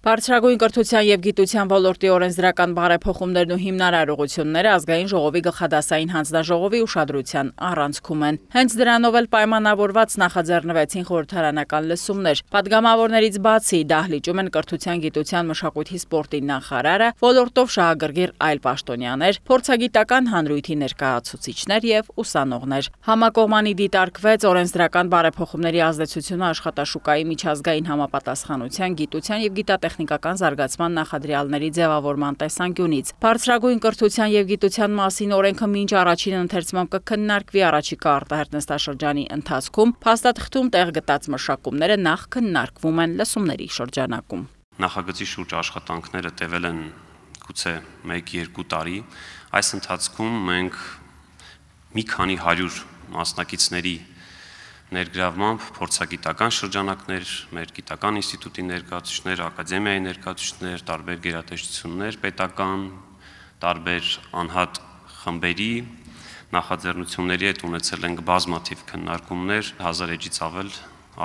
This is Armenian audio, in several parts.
Բարձրագույն կրթության և գիտության ոլորտի օրենսդրական բարեփոխումներն ու հիմնարար ուղղությունները ազգային ժողովի գլխադասային հանձնաժողովի ուշադրության առանցքում են։ Հենց դրանով էլ պայմանավորված նախաձեռնվեցին խորհրդարանական լսումներ։ Պատգամավորներից բացի դահլիճում են կրթության, գիտության, մշակույթի, սպորտի նախարարը, ոլորտով շահագրգիռ այլ պաշտոնյաներ, փորձագիտական հանրույթի ներկայացուցիչներ և ուսանողներ։ Համակողմանի դիտարկվեց օրենսդրական բարեփոխումների ազդեցությունը աշխատաշուկայի միջազգային համապատասխանության, գիտության և գիտատեխնիկական զարգացման նախադրյալների ձևավորման տեսանկյունից։ Բարձրագույն կրթության և գիտության մասին օրենքը մինչ առաջին ընթերցմամբ կքննարկվի առաջիկա արտահերթ նստաշրջանի ընթացքում, փաստաթղթում տեղ գտած մշակումները նախ քննարկվում են լսումների շրջանակում։ Նախագծի շուրջ աշխատանքները տևել են գուցե 1-2 տարի։ Այս ընթացքում մենք մի քանի 100 մասնակիցների ներգրավմամբ փորձագիտական շրջանակներ, մեր գիտական ինստիտուտի ներկայացուցիչներ, ակադեմիայի ներկայացուցիչներ, տարբեր գերատեսչություններ, պետական, տարբեր անհատ խմբերի նախաձեռնությունների հետ ունեցել ենք բազմաթիվ քննարկումներ, 1000 էջից ավել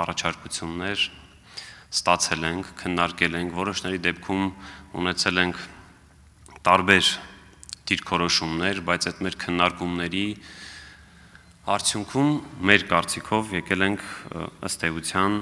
առաջարկություններ ստացել ենք, քննարկել ենք, որոշների դեպքում ունեցել ենք տարբեր դիրքորոշումներ, բայց այդ մեր քննարկումների արդյունքում մեր կարծիքով եկել ենք ըստ էության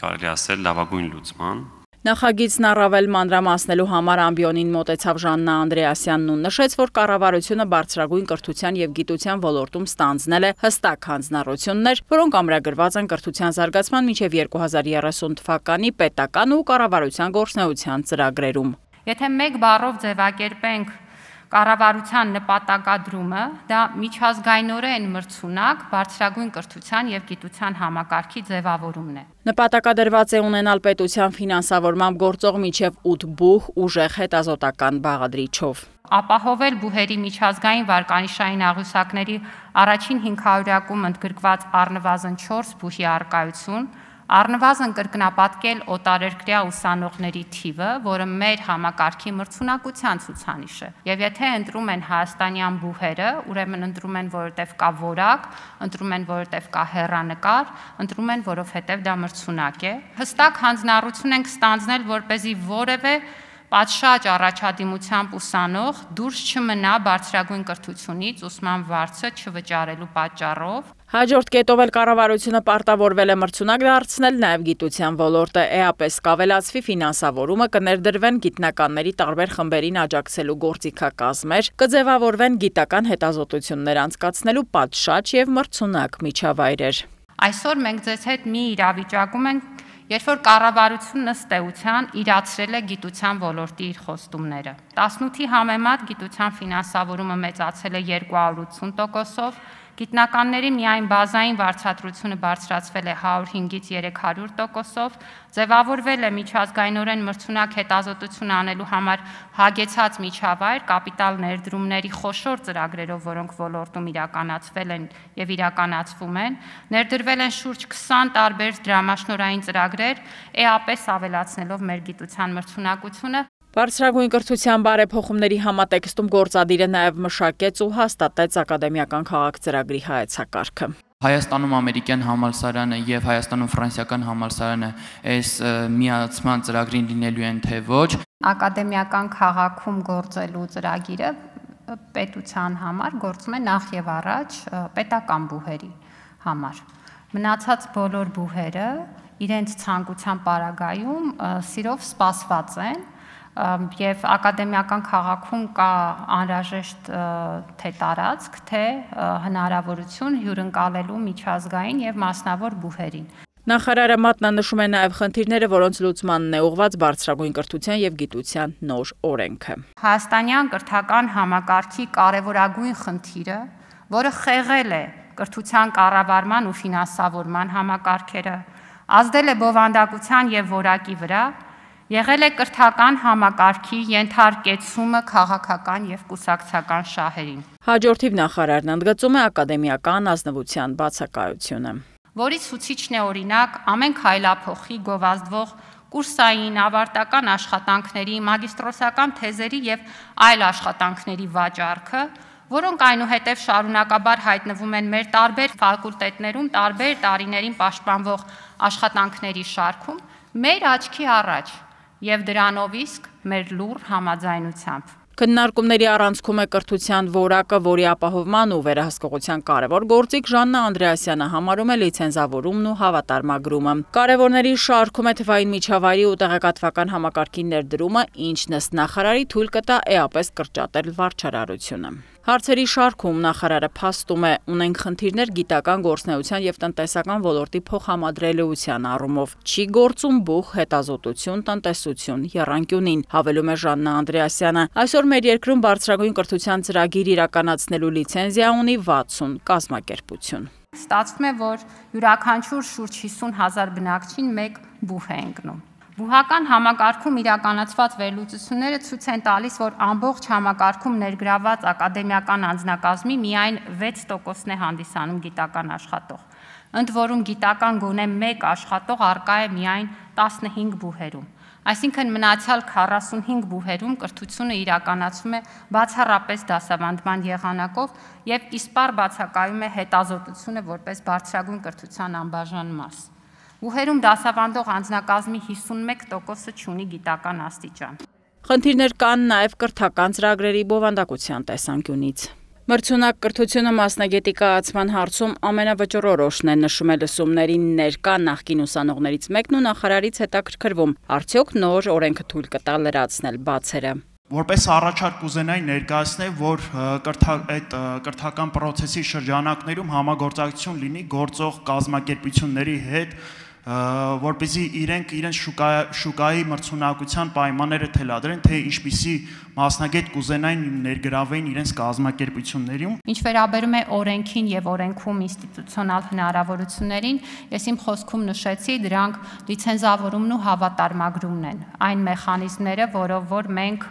կարելի ասել լավագույն լուծման։ Նախագիծն առավել մանրամասնելու համար ամբիոնին մոտեցավ Ժաննա Անդրեասյանն ու նշեց, որ կառավարությունը բարձրագույն կրթության և գիտության ոլորտում ստանձնել է հստակ հանձնառություններ, որոնք ամրագրված են կրթության զարգացման մինչև 2030 թվականի պետական ու կառավարության գործունեության ծրագրերում։ Եթե մեկ բառով ձևակերպենք կառավարության նպատակադրումը, դա միջազգայինորեն մրցունակ բարձրագույն կրթության և գիտության համակարգի ձևավորումն է։ Նպատակադրված է ունենալ պետության ֆինանսավորմամբ գործող մինչև 8 բուհ ուժեղ հետազոտական բաղադրիչով։ Ապահովել բուհերի միջազգային վարկանիշային աղյուսակների առաջին 500-ակում ընդգրկված առնվազն 4 բուհի առկայություն, առնվազն կրկնապատկել օտարերկրյա ուսանողների թիվը, որը մեր համակարգի մրցունակության ցուցանիշ է։ Եվ եթե ընտրում են հայաստանյան բուհերը, ուրեմն ընտրում են, որովհետև կա որակ, ընտրում են, որովհետև կա հեռանկար, ընտրում են, որովհետև դա մրցունակ է։ Հստակ հանձնառություն ենք ստանձնել, որպեսզի որևէ պատշաճ առաջադիմությամբ ուսանող դուրս չմնա բարձրագույն կրթությունից ուսման վարձը չվճարելու պատճառով։ Հաջորդ կետով էլ կառավարությունը պարտավորվել է մրցունակ դարձնել նաև գիտության ոլորտը, էապես կավելացվի ֆինանսավորումը, կներդրվեն գիտնականների տարբեր խմբերին աջակցելու գործիքակազմեր, կձևավորվեն գիտական հետազոտություններ անցկացնելու պատշաճ և մրցունակ միջավայրեր։ Այսօր մենք ձեզ հետ մի իրավիճակում ենք, երբ որ կառավարությունն ըստ էության իրացրել է գիտության ոլորտի իր խոստումները։ 18-ի համեմատ գիտության ֆինանսավորումը մեծացել է 280%-ով, գիտնականների միայն բազային վարձատրությունը բարձրացվել է 105-ից 300%-ով, ձևավորվել է միջազգայինորեն մրցունակ հետազոտություն անելու համար հագեցած միջավայր կապիտալ ներդրումների խոշոր ծրագրերով, որոնք ոլորտում իրականացվել են և իրականացվում են, ներդրվել են շուրջ 20 տարբեր դրամաշնորհային ծրագրեր, էապես ավելացնելով մեր գիտության մրցունակությունը։ Բարձրագույն կրթության բարեփոխումների համատեքստում գործադիրը նաև մշակեց ու հաստատեց ակադեմիական քաղաք ծրագրի հայեցակարգը։ Հայաստանում ամերիկյան համալսարանը և Հայաստանում ֆրանսիական համալսարանը այս միացման ծրագրին լինելու են թե ոչ։ Ակադեմիական քաղաքում գործելու ծրագիրը պետության համար գործում է նախ եւ առաջ պետական բուհերի համար։ Մնացած բոլոր բուհերը իրենց ցանկության պարագայում սիրով սպասված են և ակադեմիական քաղաքում կա անհրաժեշտ թե տարածք, թե հնարավորություն հյուրընկալելու միջազգային և մասնավոր բուհերին։ Նախարարը մատնանշում է նաև խնդիրները, որոնց լուծմանն է ուղղված բարձրագույն կրթության և գիտության նոր օրենքը։ Հայաստանյան կրթական համակարգի կարևորագույն խնդիրը, որը խեղել է կրթության կառավարման ու ֆինանսավորման համակարգերը, ազդել է բովանդակության և որակի վրա, եղել է կրթական համակարգի ենթարկեցումը քաղաքական և կուսակցական շահերին։ Հաջորդիվ նախարարն ընդգծում է ակադեմիական ազնվության բացակայությունը, որի ցուցիչն է օրինակ ամեն քայլափոխի գովազդվող կուրսային, ավարտական աշխատանքների, մագիստրոսական թեզերի և այլ աշխատանքների վաճառքը, որոնք այնուհետև շարունակաբար հայտնվում են մեր տարբեր ֆակուլտետներում, տարբեր տարիներին պաշտպանվող աշխատանքների շարքում, մեր աչքի առաջ եւ դրանով իսկ մեր լուռ համաձայնությամբ։ Քննարկումների առանցքում է կրթության որակը, որի ապահովման ու վերահսկողության կարևոր գործիք Ժաննա Անդրեասյանը համարում է լիցենզավորումն ու հավատարմագրումը։ Կարևորների շարքում է թվային միջավայրի ու տեղեկատվական համակարգի ներդրումը, ինչն ըստ նախարարի թույլ կտա էապես կրճատել վարչարարությունը։ Հարցերի շարքում նախարարը փաստում է, ունենք խնդիրներ գիտական գործունեության եւ տնտեսական ոլորտի փոխհամադրելիության առումով։ Չի գործում բուխ հետազոտություն, տնտեսություն, եռանկյունին, հավելում է Ժաննա Անդրեասյանը։ Այսօր մեր երկրում բարձրագույն կրթության ծրագիր իրականացնելու լիցենզիա ունի 60 կազմակերպություն։ Ստացվում է, որ յուրաքանչյուր շուրջ 50,000 բնակչին մեկ բուխ է ընկնում։ Բուհական համակարգում իրականացված վերլուծությունները ցույց են տալիս, որ ամբողջ համակարգում ներգրաված ակադեմիական անձնակազմի միայն 6%-ն է հանդիսանում գիտական աշխատող։ Ընդ որում գիտական գոնե 1 աշխատող առկա է միայն 15 բուհերում։ Այսինքն մնացյալ 45 բուհերում կրթությունը իրականացվում է բացառապես դասավանդման եղանակով եւ իսպառ բացակայում է հետազոտությունը որպես բարձրագույն կրթության անբաժան մաս։ Բուհերում դասավանդող անձնակազմի 51%-ը չունի գիտական աստիճան։ Խնդիրներ կան նաև կրթական ծրագրերի բովանդակության տեսանկյունից։ Մրցունակ կրթությունը մասնագետիկացման հարցում ամենավճռորոշն է, նշում է լսումներին ներկա նախկին ուսանողներից մեկն ու նախարարից հետաքրքրվում, արդյոք նոր օրենքը թույլ կտա լրացնել բացերը։ Որպես առաջարկ կուզենայի ներկայացնել, որ այդ կրթական պրոցեսի շրջանակներում համագործակցություն լինի գործող կազմակերպությունների հետ, որպեսզի իրենց շուկայի մրցունակության պայմանները թելադրեն, թե ինչպիսի մասնագետ կուզենային ներգրավեին իրենց կազմակերպություններում։ Ինչ վերաբերում է օրենքին եւ օրենքում ինստիտուցիոնալ հնարավորություններին, ես իմ խոսքում նշեցի, դրանք լիցենզավորումն ու հավատարմագրումն են, այն մեխանիզմները, որով որ մենք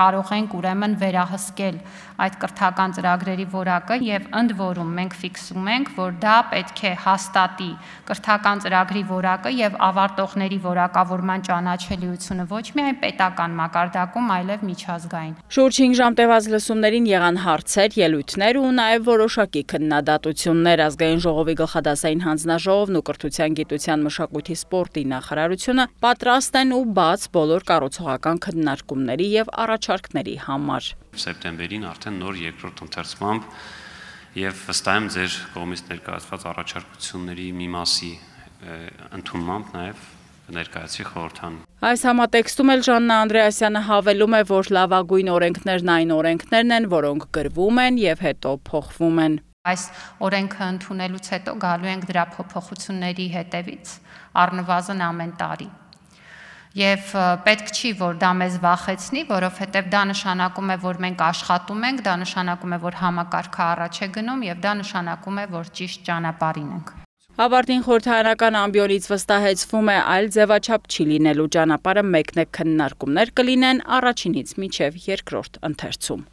կարող ենք ուրեմն վերահսկել այդ կրթական ծրագրերի որակը եւ ընդ որում մենք ֆիքսում ենք, որ դա պետք է հաստատի կրթական ծրագրի որակը եւ ավարտողների որակավորման ճանաչելիությունը ոչ միայն պետական մակարդակում, այլև միջազգային։ Շուրջ 5 ժամ տևած լսումներին եղան հարցեր, ելույթներ ու նաեւ որոշակի քննադատություններ։ Ազգային ժողովի գլխադասային հանձնաժողովն ու կրթության, գիտության, մշակույթի, սպորտի նախարարությունը պատրաստ են ու բաց բոլոր կառուցողական քննարկումների եւ առաջարկների համար։ Սեպտեմբերին արդեն նոր երկրորդ ընթերցմամբ եւ վստահ եմ ձեր կողմից ներկայացված առաջարկությունների մի մասի ընդունմամբ նաեւ ներկայացի խորհրդան։ Այս համատեքստում էլ Ժաննա Անդրեասյանը հավելում է, որ լավագույն օրենքներն այն օրենքներն են, որոնք գրվում են եւ հետո փոխվում են։ Այս օրենքը ընդունելուց հետո գալու ենք դրա փոփոխությունների հետևից առնվազն ամեն տարի։ Եվ պետք չի, որ դա մեզ վախեցնի, որովհետև դա նշանակում է, որ մենք աշխատում ենք, դա նշանակում է, որ համակարգը առաջ է գնում եւ դա նշանակում է, որ ճիշտ ճանապարհին ենք։ Ավարտին խորհրդարանական ամբիոնից վստահեցվում է, այլ ձևաչափ չի լինելու ճանապարհը մեկն է քննարկումներ կլինեն առաջինից մինչև երկրորդ ընթերցում։